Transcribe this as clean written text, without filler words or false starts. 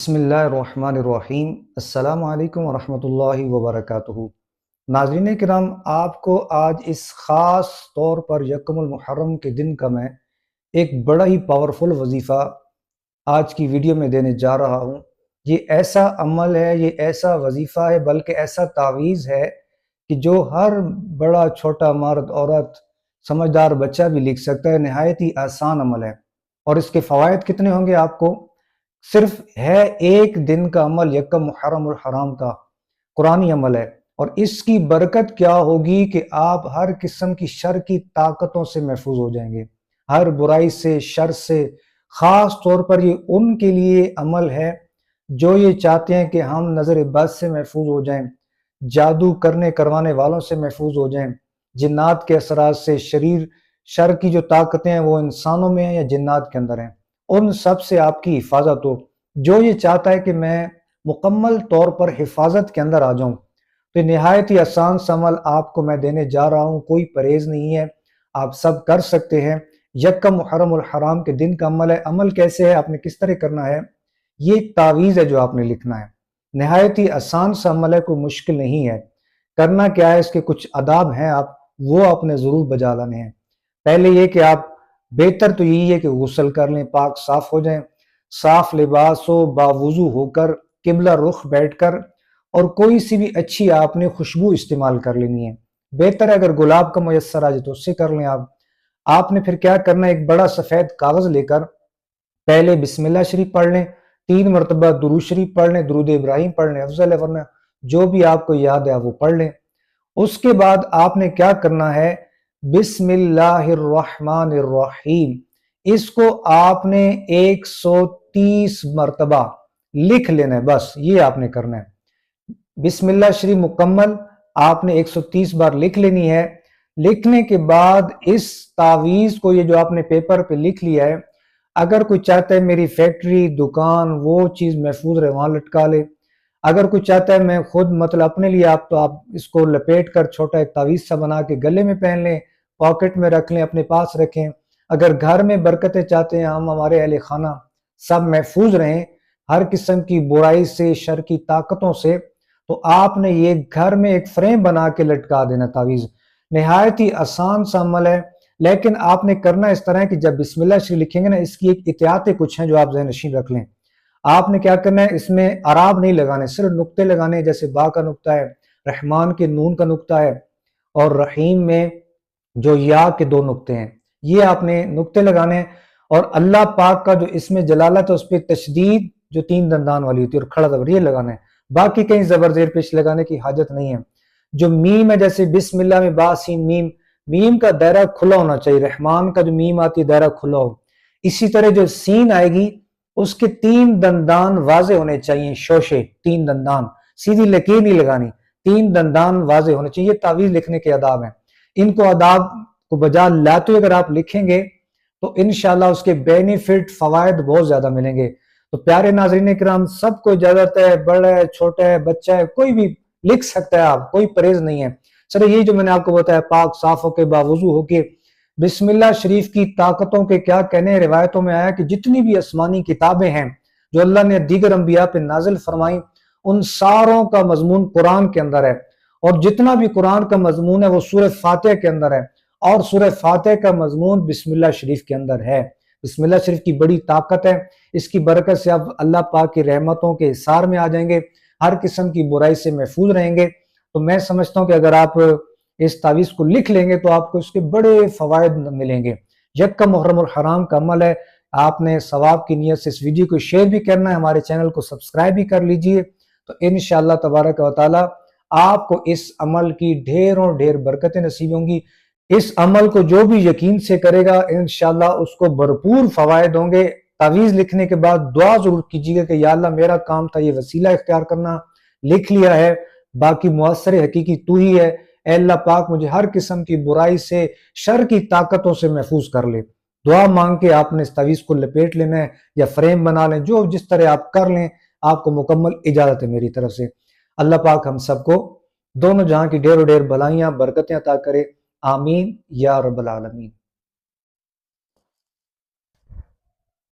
بسم اللہ الرحمن الرحیم۔ السلام علیکم ورحمۃ اللہ وبرکاتہ۔ ناظرین کرام، آپ کو آج اس خاص طور پر یکم المحرم کے دن کا میں ایک بڑا ہی پاورفل وظیفہ آج کی ویڈیو میں دینے جا رہا ہوں۔ یہ ایسا عمل ہے، یہ ایسا وظیفہ ہے، بلکہ ایسا تعویذ ہے کہ جو ہر بڑا چھوٹا مرد عورت سمجھدار بچہ بھی لکھ سکتا ہے۔ نہایت ہی آسان عمل ہے، اور اس کے فوائد کتنے ہوں گے آپ کو؟ صرف ہے ایک دن کا عمل، یکم محرم الحرام کا قرآنی عمل ہے، اور اس کی برکت کیا ہوگی کہ آپ ہر قسم کی شر کی طاقتوں سے محفوظ ہو جائیں گے، ہر برائی سے، شر سے۔ خاص طور پر یہ ان کے لیے عمل ہے جو یہ چاہتے ہیں کہ ہم نظر بد سے محفوظ ہو جائیں، جادو کرنے کروانے والوں سے محفوظ ہو جائیں، جنات کے اثرات سے۔ شر کی جو طاقتیں ہیں وہ انسانوں میں ہیں یا جنات کے اندر ہیں، ان سب سے آپ کی حفاظت ہو۔ جو یہ چاہتا ہے کہ میں مکمل طور پر حفاظت کے اندر آ جاؤں، تو یہ نہایت ہی آسان سا عمل آپ کو میں دینے جا رہا ہوں۔ کوئی پرہیز نہیں ہے، آپ سب کر سکتے ہیں۔ یکم محرم الحرام کے دن کا عمل ہے۔ عمل کیسے ہے، آپ نے کس طرح کرنا ہے؟ یہ ایک تعویذ ہے جو آپ نے لکھنا ہے۔ نہایت ہی آسان سا عمل ہے، کوئی مشکل نہیں ہے۔ کرنا کیا ہے، اس کے کچھ آداب ہیں، وہ آپ نے ضرور بجا لانے ہیں۔ پہلے یہ کہ آپ، بہتر تو یہی ہے کہ غسل کر لیں، پاک صاف ہو جائیں، صاف لباس ہو، باوضو ہو کر، قبلہ رخ بیٹھ کر، اور کوئی سی بھی اچھی آپ نے خوشبو استعمال کر لینی ہے۔ بہتر ہے اگر گلاب کا میسر آ جائے تو اس سے کر لیں آپ نے پھر کیا کرنا ہے، ایک بڑا سفید کاغذ لے کر پہلے بسم اللہ شریف پڑھ لیں، 3 مرتبہ درود شریف پڑھ لیں، درود ابراہیم پڑھ لیں، افضل ہے، ورنہ جو بھی آپ کو یاد ہے وہ پڑھ لیں۔ اس کے بعد آپ نے کیا کرنا ہے، بسم اللہ الرحمن الرحیم، اس کو آپ نے 130 مرتبہ لکھ لینا ہے، بس یہ آپ نے کرنا ہے۔ بسم اللہ شریف مکمل آپ نے 130 بار لکھ لینی ہے۔ لکھنے کے بعد اس تعویذ کو، یہ جو آپ نے پیپر پہ لکھ لیا ہے، اگر کوئی چاہتا ہے میری فیکٹری، دکان، وہ چیز محفوظ رہے، وہاں لٹکا لے۔ اگر کوئی چاہتا ہے میں خود اپنے لیے، تو آپ اس کو لپیٹ کر چھوٹا ایک تعویذ سا بنا کے گلے میں پہن لیں، پاکٹ میں رکھ لیں، اپنے پاس رکھیں۔ اگر گھر میں برکتیں چاہتے ہیں، ہمارے اہل خانہ سب محفوظ رہیں ہر قسم کی برائی سے، شر کی طاقتوں سے، تو آپ نے یہ گھر میں ایک فریم بنا کے لٹکا دینا تعویذ۔ نہایت ہی آسان سا عمل ہے، لیکن آپ نے کرنا اس طرح ہے کہ جب بسم اللہ شریف لکھیں گے نا، اس کی ایک احتیاطیں کچھ ہیں جو آپ ذہن نشین رکھ لیں۔ آپ نے کیا کرنا ہے، اس میں اعراب نہیں لگانے، صرف نقطے لگانے، جیسے با کا نقطہ ہے، رحمان کے نون کا نقطہ ہے، اور رحیم میں جو یا کے 2 نقطے ہیں، یہ آپ نے نقطے لگانے ہیں۔ اور اللہ پاک کا جو اسم جلالت ہے، اس پہ تشدید جو 3 دندان والی ہوتی ہے اور کھڑا زبر، یہ لگانا ہے۔ باقی کہیں زبر زیر پیش لگانے کی حاجت نہیں ہے۔ جو میم ہے، جیسے بسم اللہ میں با سین میم، میم کا دائرہ کھلا ہونا چاہیے، رحمان کا جو میم آتی ہے دائرہ کھلا ہو۔ اسی طرح جو سین آئے گی، اس کے 3 دندان واضح ہونے چاہیے، شوشے، 3 دندان، سیدھی لکیر نہیں لگانی، 3 دندان واضح ہونے چاہیے۔ تعویذ لکھنے کے آداب ہیں، ان کو آداب کو بجا لاتے اگر آپ لکھیں گے تو انشاءاللہ اس کے بینیفٹ، فوائد بہت زیادہ ملیں گے۔ تو پیارے ناظرین کرام، سب کو اجازت ہے، بڑا ہے، چھوٹا ہے، بچہ ہے، کوئی بھی لکھ سکتا ہے، آپ کوئی پرہیز نہیں ہے۔ سر یہی جو میں نے آپ کو بتایا، پاک صاف ہو کے، باوضو ہو کے، بسم اللہ شریف کی طاقتوں کے کیا کہنے، روایتوں میں آیا کہ جتنی بھی آسمانی کتابیں ہیں جو اللہ نے دیگر انبیاء پہ نازل فرمائیں، ان ساروں کا مضمون قرآن کے اندر ہے، اور جتنا بھی قرآن کا مضمون ہے وہ سورہ فاتحہ کے اندر ہے، اور سورہ فاتحہ کا مضمون بسم اللہ شریف کے اندر ہے۔ بسم اللہ شریف کی بڑی طاقت ہے، اس کی برکت سے آپ اللہ پاک کی رحمتوں کے حصار میں آ جائیں گے، ہر قسم کی برائی سے محفوظ رہیں گے۔ تو میں سمجھتا ہوں کہ اگر آپ اس تعویذ کو لکھ لیں گے تو آپ کو اس کے بڑے فوائد ملیں گے۔ یکم محرم الحرام کا عمل ہے، آپ نے ثواب کی نیت سے اس ویڈیو کو شیئر بھی کرنا ہے، ہمارے چینل کو سبسکرائب بھی کر لیجئے، تو انشاءاللہ تبارک و تعالی آپ کو اس عمل کی ڈھیروں ڈھیر برکتیں نصیب ہوں گی۔ اس عمل کو جو بھی یقین سے کرے گا، انشاءاللہ اس کو بھرپور فوائد ہوں گے۔ تعویذ لکھنے کے بعد دعا ضرور کیجیے گا کہ یا اللہ میرا کام تھا یہ وسیلہ اختیار کرنا، لکھ لیا ہے، باقی مؤثر حقیقی تو ہی ہے۔ اے اللہ پاک مجھے ہر قسم کی برائی سے، شر کی طاقتوں سے محفوظ کر لے۔ دعا مانگ کے آپ نے اس تعویذ کو لپیٹ لینا ہے یا فریم بنا لیں، جو جس طرح آپ کر لیں، آپ کو مکمل اجازت ہے میری طرف سے۔ اللہ پاک ہم سب کو دونوں جہاں کی ڈھیر و ڈھیر بھلائیاں، برکتیں عطا کرے، آمین یا رب العالمین۔